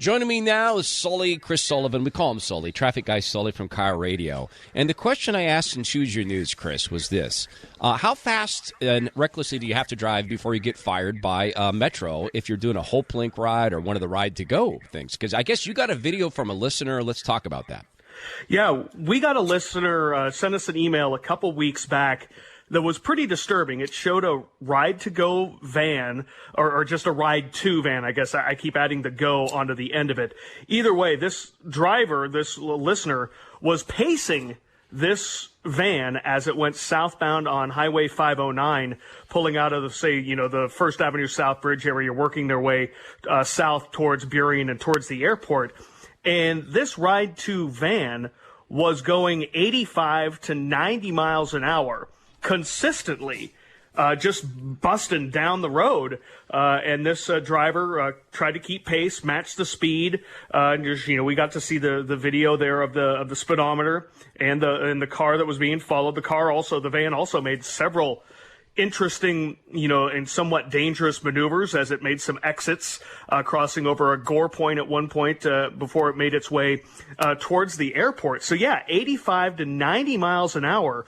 Joining me now is Sully, Chris Sullivan. We call him Sully, traffic guy Sully from KIRO Radio. And the question I asked in Choose Your News, Chris, was this. How fast and recklessly do you have to drive before you get fired by Metro if you're doing a Hope Link ride or one of the ride-to-go things? Because I guess you got a video from a listener. Let's talk about that. Yeah, we got a listener send us an email a couple weeks back that was pretty disturbing. It showed a ride-to-go van, or just a ride-to van, I guess. I keep adding the go onto the end of it. Either way, this driver, this listener, was pacing this van as it went southbound on Highway 509, pulling out of the, the First Avenue South Bridge area, working their way south towards Burien and towards the airport. And this ride-to van was going 85 to 90 miles an hour consistently, just busting down the road. And this driver tried to keep pace, match the speed. We got to see the video there of the speedometer and the car that was being followed. The van also made several interesting, and somewhat dangerous maneuvers as it made some exits, crossing over a gore point at one point before it made its way towards the airport. So, yeah, 85 to 90 miles an hour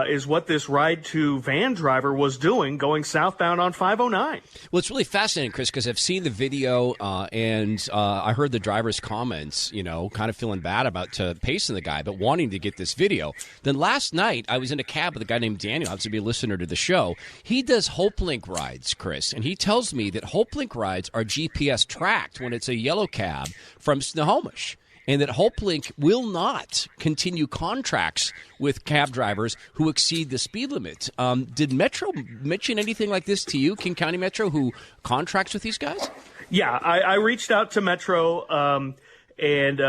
is what this ride-to van driver was doing, going southbound on 509. Well, it's really fascinating, Chris, because I've seen the video and I heard the driver's comments, kind of feeling bad about pacing the guy, but wanting to get this video. Then last night, I was in a cab with a guy named Daniel, happens to be a listener to the show. He does Hope Link rides, Chris, and he tells me that Hope Link rides are GPS tracked when it's a yellow cab from Snohomish, and that Hope Link will not continue contracts with cab drivers who exceed the speed limit. Did Metro mention anything like this to you, King County Metro, who contracts with these guys? Yeah, I reached out to Metro, and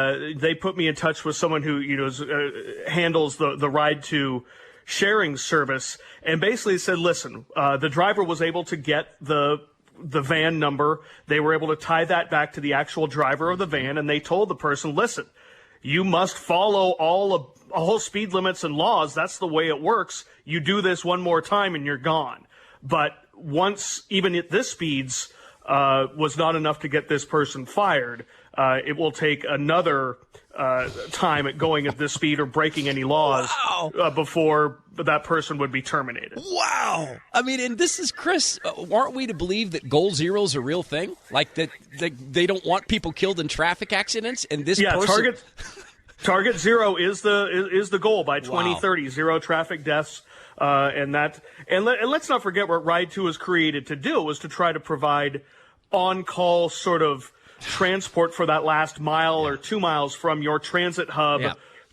they put me in touch with someone who handles the ride-to sharing service, and basically said, listen, the driver was able to get the van number. They were able to tie that back to the actual driver of the van, and they told the person, listen, you must follow all speed limits and laws. That's the way it works. You do this one more time and you're gone. But once, even at this speeds, was not enough to get this person fired. It will take another time at going at this speed or breaking any laws before that person would be terminated. Wow. I mean, and this is, Chris, aren't we to believe that goal zero is a real thing? Like that they don't want people killed in traffic accidents? And this person... Target zero is the goal by 2030, zero traffic deaths. And let's not forget what Ride2 was created to do, was to try to provide on-call sort of transport for that last mile or 2 miles from your transit hub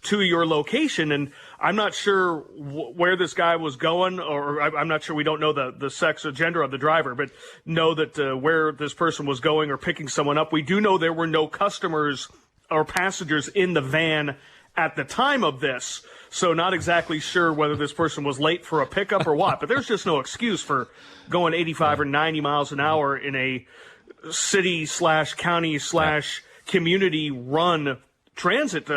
to your location. And I'm not sure where this guy was going, or I'm not sure, we don't know the sex or gender of the driver, but know that where this person was going or picking someone up. We do know there were no customers or passengers in the van at the time of this, so not exactly sure whether this person was late for a pickup or what, but there's just no excuse for going 85 or 90 miles an hour in a city/county/community run transit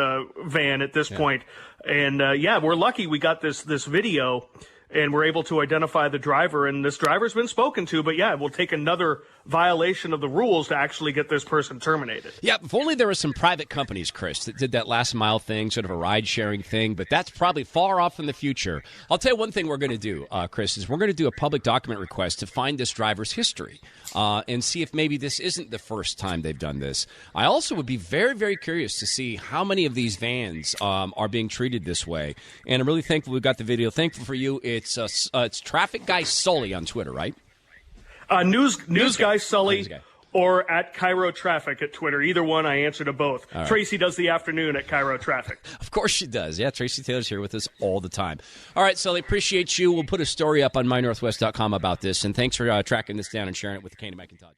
van at this point. And we're lucky we got this video and we're able to identify the driver, and this driver's been spoken to, but it will take another violation of the rules to actually get this person terminated. Yeah, if only there were some private companies, Chris, that did that last mile thing, sort of a ride-sharing thing, but that's probably far off in the future. I'll tell you one thing we're going to do, Chris, is we're going to do a public document request to find this driver's history and see if maybe this isn't the first time they've done this. I also would be very, very curious to see how many of these vans are being treated this way, and I'm really thankful we got the video. Thankful for you. It's Traffic Guy Sully on Twitter, right? News Guy Sully, or at KIRO Traffic at Twitter. Either one, I answer to both. Right. Tracy does the afternoon at KIRO Traffic. Of course she does. Yeah, Tracy Taylor's here with us all the time. All right, Sully, appreciate you. We'll put a story up on mynorthwest.com about this, and thanks for tracking this down and sharing it with the Kane and Mike and Todd.